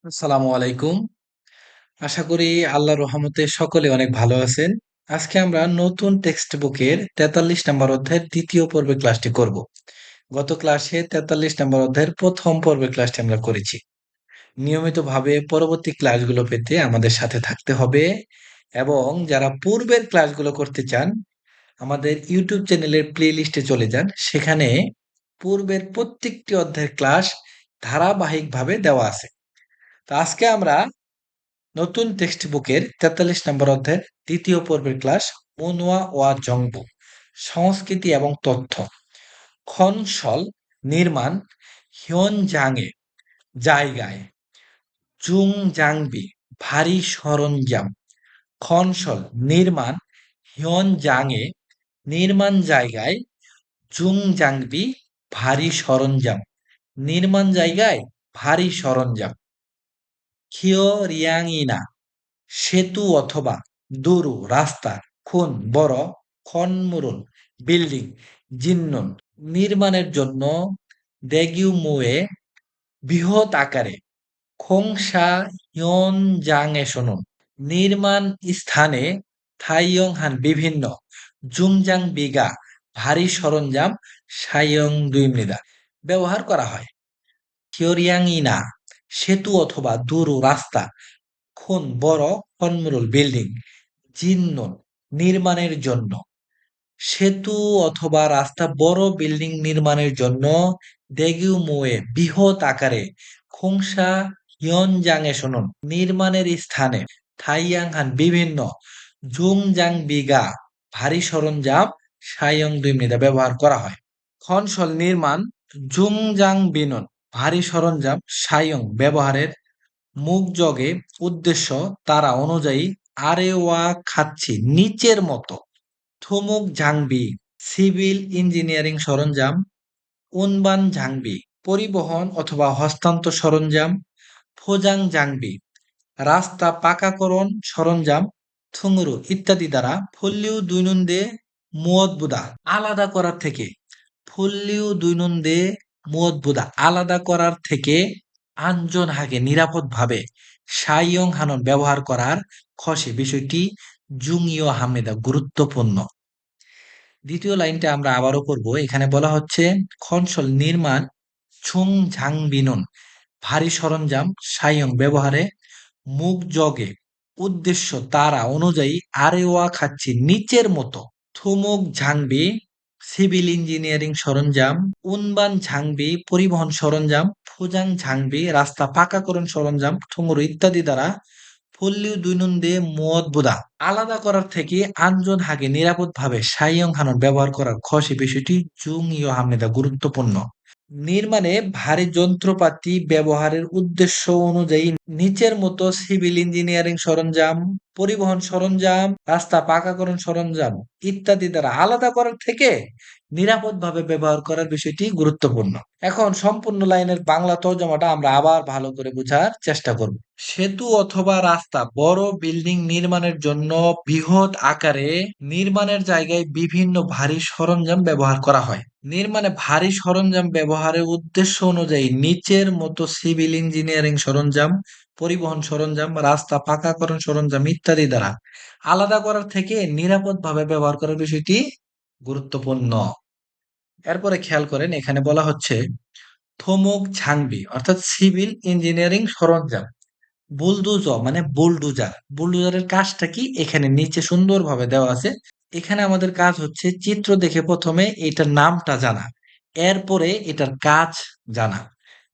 আসসালামু আলাইকুম। আশা করি আল্লাহর রহমতে সকলে অনেক ভালো আছেন। আজকে আমরা নতুন টেক্সট বুকের ৪৩ নম্বর অধ্যায়ের দ্বিতীয় পর্বে ক্লাসটি করব। গত ক্লাসে ৪৩ নম্বর অধ্যায়ের প্রথম পর্বের ক্লাসটি আমরা করেছি। নিয়মিতভাবে পরবর্তী ক্লাসগুলো পেতে আমাদের সাথে থাকতে হবে এবং যারা পূর্বের ক্লাসগুলো করতে চান আমাদের ইউটিউব চ্যানেলের প্লে লিস্টে চলে যান। সেখানে পূর্বের প্রত্যেকটি অধ্যায়ের ক্লাস ধারাবাহিকভাবে দেওয়া আছে। তো আজকে আমরা নতুন টেক্সট বুকের ৪৩ নম্বর অধ্যায়ের দ্বিতীয় পর্বের ক্লাস মুনওয়া ওয়া জংবু সংস্কৃতি এবং তথ্য খনসল নির্মাণ হিয়নজাংয়ে জায়গায় জুংজাংবি ভারী সরঞ্জাম খনসল নির্মাণ হিয়নজাংয়ে নির্মাণ জায়গায় জুংজাংবি ভারী সরঞ্জাম নির্মাণ জায়গায় ভারী সরঞ্জাম খিয়রিয়াংইনা সেতু অথবা দুরু রাস্তা খুন বড় খনমুরুন বিল্ডিং জিন্নন নির্মাণের জন্য দেগিউমুয়ে বৃহৎ আকারে খোংসা হিয়নজাংএশনন নির্মাণ স্থানে থাইয়ংহান বিভিন্ন জুংজাং বিগা ভারী সরঞ্জাম সায়ং দুইমৃদা ব্যবহার করা হয় কিওরিয়াংইনা সেতু অথবা দুরু রাস্তা খুন বড় খনমুরুল বিল্ডিং জিন্নন নির্মাণের জন্য সেতু অথবা রাস্তা বড় বিল্ডিং নির্মাণের জন্য দেগিউমুয়ে বৃহৎ আকারে খোংসা হিয়নজাংএশনন নির্মাণের স্থানে থাইয়াংহান বিভিন্ন জুংজাং বিগা ভারী সরঞ্জাম সায়ং দুই মৃদা ব্যবহার করা হয় খনসল নির্মাণ জুংজাং বিনন ভারী সরঞ্জাম সায়ং ব্যবহারের মুখযোগে উদ্দেশ্য তারা অনুযায়ী আরেওয়া খাচ্ছি নিচের মতো থুমুক ঝাংবি সিভিল ইঞ্জিনিয়ারিং সরঞ্জাম উনবান ঝাংবি পরিবহন অথবা হস্তান্তর সরঞ্জাম ফোজাং জাংবি রাস্তা পাকাকরণ সরঞ্জাম থুংরু ইত্যাদি দ্বারা ফুল্লিউ দৈনন্দে মুয়দবুদা আলাদা করার থেকে ফুল্লিউ দৈনন্দে মুয়দবুদা আলাদা করার থেকে আঞ্জন হাগে নিরাপদভাবে সাইয়ং হানন ব্যবহার করার খসে বিষয়টি জুংইও হামেদা গুরুত্বপূর্ণ দ্বিতীয় লাইনটা আমরা আবারও পড়ব এখানে বলা হচ্ছে খনসল নির্মাণ ছুং ঝাং বিনুন ভারী সরঞ্জাম সায়ং ব্যবহারে মুখ জগে উদ্দেশ্য তারা অনুযায়ী আরেওয়া খাচ্ছি নিচের মতো থুমুক ঝাংবি সিভিল ইঞ্জিনিয়ারিং সরঞ্জাম উনবান ঝাংবি পরিবহন সরঞ্জাম ফুজাং ঝাংবি রাস্তা পাকাকরণ সরঞ্জাম ঠুঙ্গুর ইত্যাদি দ্বারা পল্লীয় দৈনন্দে মুয়দবুদা আলাদা করার থেকে আঞ্জন হাগে নিরাপদভাবে সাইয়ং হানন ব্যবহার করার খসে বিষয়টি জুং ইয় হামেদা গুরুত্বপূর্ণ নির্মাণে ভারী যন্ত্রপাতি ব্যবহারের উদ্দেশ্য অনুযায়ী নিচের মতো সিভিল ইঞ্জিনিয়ারিং সরঞ্জাম পরিবহন সরঞ্জাম রাস্তা পাকাকরণ সরঞ্জাম ইত্যাদি দ্বারা আলাদা করার থেকে নিরাপদভাবে ব্যবহার করার বিষয়টি গুরুত্বপূর্ণ এখন সম্পূর্ণ লাইনের বাংলা তর্জমাটা আমরা আবার ভালো করে বোঝার চেষ্টা করব সেতু অথবা রাস্তা বড় বিল্ডিং নির্মাণের জন্য বৃহৎ আকারে নির্মাণের জায়গায় বিভিন্ন ভারী সরঞ্জাম ব্যবহার করা হয় নির্মাণে ভারী সরঞ্জাম ব্যবহারের উদ্দেশ্য অনুযায়ী নিচের মতো সিভিল ইঞ্জিনিয়ারিং সরঞ্জাম পরিবহন সরঞ্জাম রাস্তা পাকাকরণ সরঞ্জাম ইত্যাদি দ্বারা আলাদা করার থেকে নিরাপদভাবে ব্যবহার করার বিষয়টি গুরুত্বপূর্ণ এরপরে খেয়াল করেন এখানে বলা হচ্ছে থোমক ঝাংবি অর্থাৎ সিভিল ইঞ্জিনিয়ারিং সরঞ্জাম বুলডোজার মানে বুলডোজার বুলডোজারের কাজটা কি এখানে নিচে সুন্দরভাবে দেওয়া আছে এখানে আমাদের কাজ হচ্ছে চিত্র দেখে প্রথমে এটার নামটা জানা এরপরে এটার কাজ জানা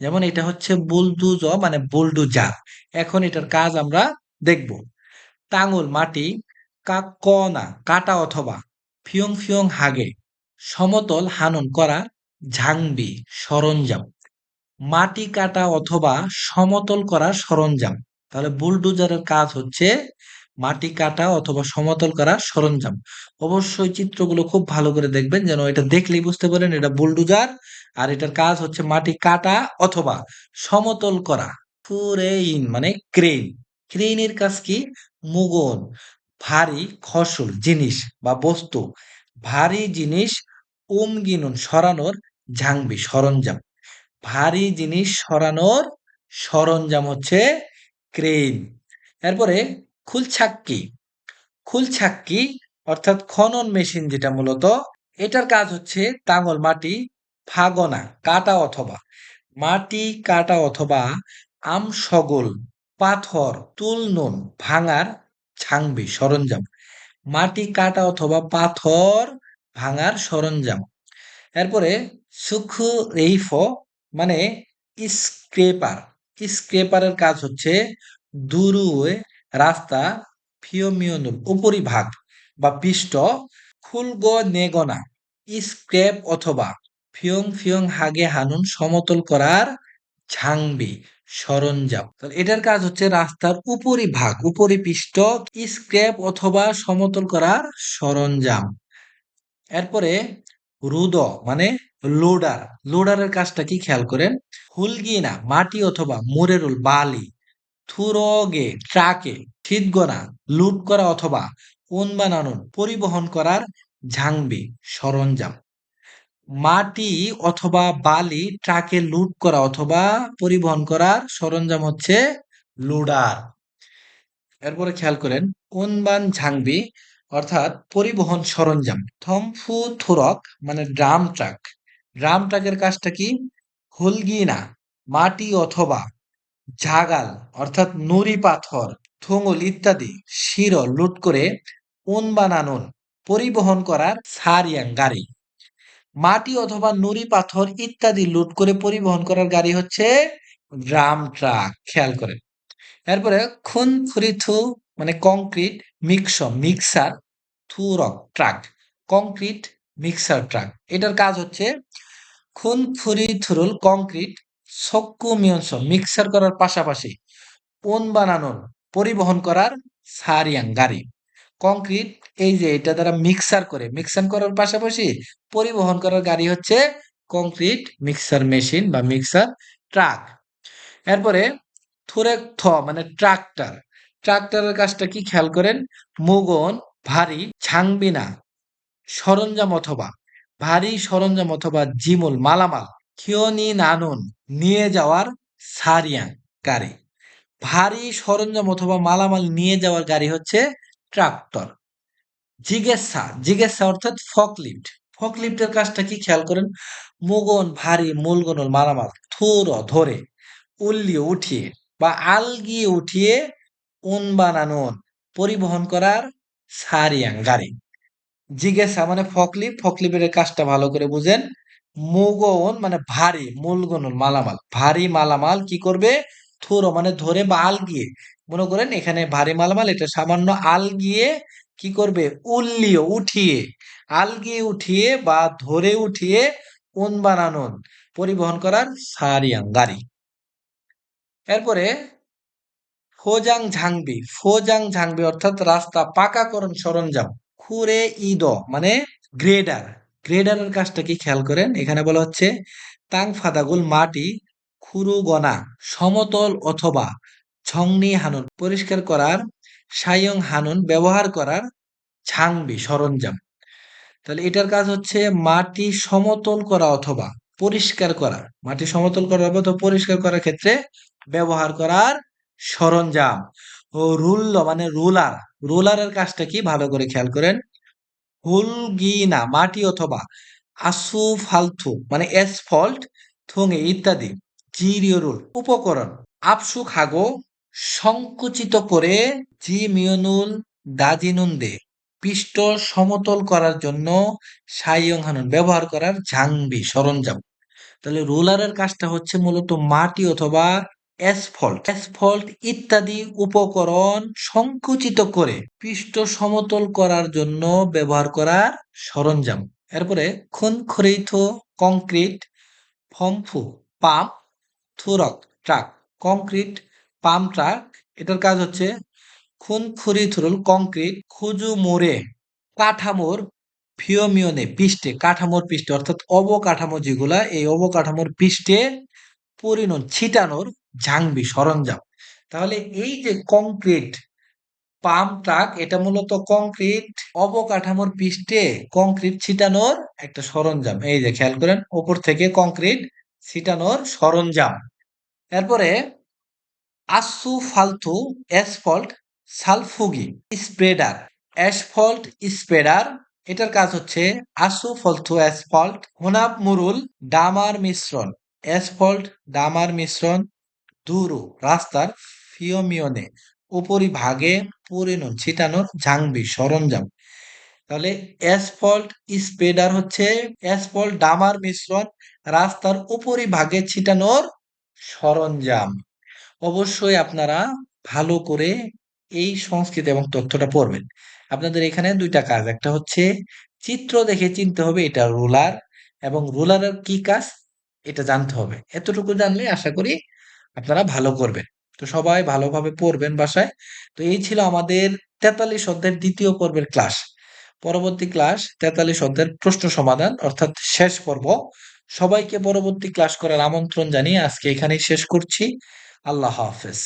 যেমন এটা হচ্ছে বুলডোজার মানে বুলডোজার এখন এটার কাজ আমরা দেখব টাঙুল মাটি কনা কাটা অথবা ফিয়ং ফিয়ং হাগে সমতল হানন করা ঝাংবি সরঞ্জাম মাটি কাটা অথবা সমতল করা সরঞ্জাম তাহলে বুলডোজারের কাজ হচ্ছে মাটি কাটা অথবা সমতল করা সরঞ্জাম অবশ্যই চিত্রগুলো খুব ভালো করে দেখবেন যেন এটা দেখলেই বুঝতে পারেন এটা বুলডোজার আর এটার কাজ হচ্ছে মাটি কাটা অথবা সমতল করা ক্রেইন মানে ক্রেন ক্রেনের কাজ কি মুগন ভারী ফসল জিনিস বা বস্তু ভারী জিনিস উমগিনুন সরানোর ঝাংবি সরঞ্জাম ভারী জিনিস সরানোর সরঞ্জাম হচ্ছে ক্রেন। এরপরে খুলছাক্কি। খুলছাক্কি অর্থাৎ খনন মেশিন, যেটা মূলত এটার কাজ হচ্ছে টাঙ্গল মাটি ফাগনা কাটা অথবা মাটি কাটা অথবা আমসগল পাথর তুল নুন ভাঙার ঝাংবি সরঞ্জাম। মাটি কাটা অথবা পাথর ভাঙার সরঞ্জাম। এরপরে সুখু রেইফ মানে স্ক্রেপার। স্ক্রেপারের কাজ হচ্ছে দুরুয়ে রাস্তা ফিয়মিয়নুর উপরিভাগ বা পৃষ্ঠ খুলগ নেগনা স্ক্রেপ অথবা ফিয়ং ফিয়ং হাগে হানুন সমতল করার ঝাংবি সরঞ্জাম। তাহলে এটার কাজ হচ্ছে রাস্তার উপরিভাগ উপরিপৃষ্ঠ স্ক্রেপ অথবা সমতল করার সরঞ্জাম। এরপরে রুদ মানে লোডার। লোডারের কাজটা কি খেয়াল করেন। হুলগিনা মাটি অথবা মুরেরুল বালি থুরগে ট্রাকে ঠিতগোনা লুট করা অথবা কোন বানানুন পরিবহন করার ঝাংবি সরঞ্জাম। মাটি অথবা বালি ট্রাকে লুট করা অথবা পরিবহন করার সরঞ্জাম হচ্ছে লোডার। এরপরে খেয়াল করেন কোনবান ঝাংবি অর্থাৎ পরিবহন সরঞ্জাম। থম্ফু থুরক মানে ড্রাম ট্রাক। ড্রাম ট্রাকের কাজটা কি। হুলগিনা মাটি অথবা ঝাগাল অর্থাৎ নুড়ি পাথর থুঙুল ইত্যাদি শির লুট করে বানানুন পরিবহন করার সারিয়াং গাড়ি। মাটি অথবা নুড়ি পাথর ইত্যাদি লুট করে পরিবহন করার গাড়ি হচ্ছে ড্রাম ট্রাক। খেয়াল করেন। এরপরে খুন খুরিথু মানে কংক্রিট মিক্সার থুরক ট্রাক। কংক্রিট মিক্সার ট্রাক এটার কাজ হচ্ছে খুন খুরিথুরুল কংক্রিট সক্কু মিয়ংস মিক্সার করার পাশাপাশি বানানোর পরিবহন করার সারিয়াং গাড়ি। কংক্রিট এই যে এটা দ্বারা মিক্সার করার পাশাপাশি পরিবহন করার গাড়ি হচ্ছে কংক্রিট মিক্সার মেশিন বা মিক্সার ট্রাক। এরপরে থুরেক থ মানে ট্রাক্টর। ট্রাক্টরের কাজটা কি খেয়াল করেন। মুগন ভারী ঝাংবিনা সরঞ্জাম অথবা ভারী সরঞ্জাম অথবা জিমুল মালামাল খিওনি নানুন নিয়ে যাওয়ার সারিয়াং গাড়ি। ভারী সরঞ্জাম অথবা মালামাল নিয়ে যাওয়ার গাড়ি হচ্ছে ট্রাক্টর। জিগেসা অর্থাৎ ফকলিফট। ফকলিফটের কাজটা কি খেয়াল করেন। মুগন ভারী মূলগনল মালামাল থুর ধরে উল্লিয়ে উঠিয়ে বা আলগিয়ে উঠিয়ে বানানুন পরিবহন করার সারিয়াং গাড়ি। জিজ্ঞাসা মানে ফকলিফটের কাজটা ভালো করে বুঝেন। মুগন মানে ভারী মূলগনুল মালামাল ভারী মালামাল কি করবে থুরো মানে ধরে বা আলগিয়ে। মনে করেন এখানে ভারী মালামাল এটা সামান্য আলগিয়ে কি করবে উল্লিয়ে উঠিয়ে আলগিয়ে উঠিয়ে বা ধরে উঠিয়ে বানানুন পরিবহন করার সারিয়াং গাড়ি। এরপরে ফোজাং ঝাংবি অর্থাৎ রাস্তা পাকাকরণ সরঞ্জাম। খুরে ইদ মানে গ্রেডার। গ্রেডারের কাজটা কি খেয়াল করেন। এখানে বলা হচ্ছে তাং ফাদাগুল মাটি খুরুগনা সমতল অথবা ঝংনি হানুন পরিষ্কার করার সায়ং হানুন ব্যবহার করার ঝাংবি সরঞ্জাম। তাহলে এটার কাজ হচ্ছে মাটি সমতল করা অথবা পরিষ্কার করা। মাটি সমতল করা অথবা পরিষ্কার করার ক্ষেত্রে ব্যবহার করার সরঞ্জাম। ও মানে রুলার। রুলারের কাজটা কি ভালো করে খেয়াল করেন। হুলগিনা মাটি অথবা আসু ফালতু মানে অ্যাসফল্ট থুঙে ইত্যাদি জিরিয়রুল উপকরণ আপসু খাগো সংকুচিত করে জি মিয়নুল দাজিনুন্দে পৃষ্ঠ সমতল করার জন্য সাইয়ং হানুন ব্যবহার করার ঝাংবি সরঞ্জাম। তাহলে রোলারের কাজটা হচ্ছে মূলত মাটি অথবা অ্যাসফল্ট ইত্যাদি উপকরণ সংকুচিত করে পৃষ্ঠ সমতল করার জন্য ব্যবহার করার সরঞ্জাম। এরপরে খুনখরিত কংক্রিট ফম্ফু পাম্প থুরক ট্রাক। কংক্রিট পাম্প ট্রাক এটার কাজ হচ্ছে খুনখুরিথুরুল কংক্রিট খুজু মোড়ে কাঠামোর ফিওমিয়নে পৃষ্ঠে কাঠামোর পৃষ্ঠে অর্থাৎ অবকাঠামো যেগুলা এই অবকাঠামোর পৃষ্ঠে পরিণত ছিটানোর ঝাংবি সরঞ্জাম। তাহলে এই যে কংক্রিট পাম্প ট্রাক এটা মূলত কংক্রিট অবকাঠামোর পৃষ্ঠে কংক্রিট ছিটানোর একটা সরঞ্জাম। এই যে খেয়াল করেন ওপর থেকে কংক্রিট ছিটানোর সরঞ্জাম। এরপরে আসু ফালতু অ্যাসফল্ট সালফুগি স্প্রেডার অ্যাসফল্ট স্প্রেডার এটার কাজ হচ্ছে আসু ফলতু অ্যাসফল্ট হোনাপ মুরুল ডামার মিশ্রণ অ্যাসফল্ট ডামার মিশ্রণ দুরু রাস্তার ফিয়মিয়নে উপরিভাগে পরিণন ছিটানোর ঝাংবি সরঞ্জাম। তাহলে অ্যাসফল্ট স্প্রেডার হচ্ছে অ্যাসফল্ট ডামার মিশ্রণ রাস্তার উপরিভাগে ছিটানোর সরঞ্জাম। অবশ্যই আপনারা ভালো করে এই সংস্কৃতি এবং তথ্যটা পড়বেন। আপনাদের এখানে ২ টা কাজ। একটা হচ্ছে চিত্র দেখে চিনতে হবে এটা রুলার এবং রুলারের কি কাজ এটা জানতে হবে। এতটুকু জানলে আশা করি আপনারা ভালো করবেন। তো সবাই ভালোভাবে পড়বেন বাসায়। তো এই ছিল আমাদের ৪৩ অধ্যায়ের ২য় পর্বের ক্লাস। পরবর্তী ক্লাস ৪৩ অধ্যায়ের প্রশ্ন সমাধান অর্থাৎ শেষ পর্ব। সবাইকে পরবর্তী ক্লাস করার আমন্ত্রণ জানিয়ে আজকে এখানেই শেষ করছি। আল্লাহ হাফেজ।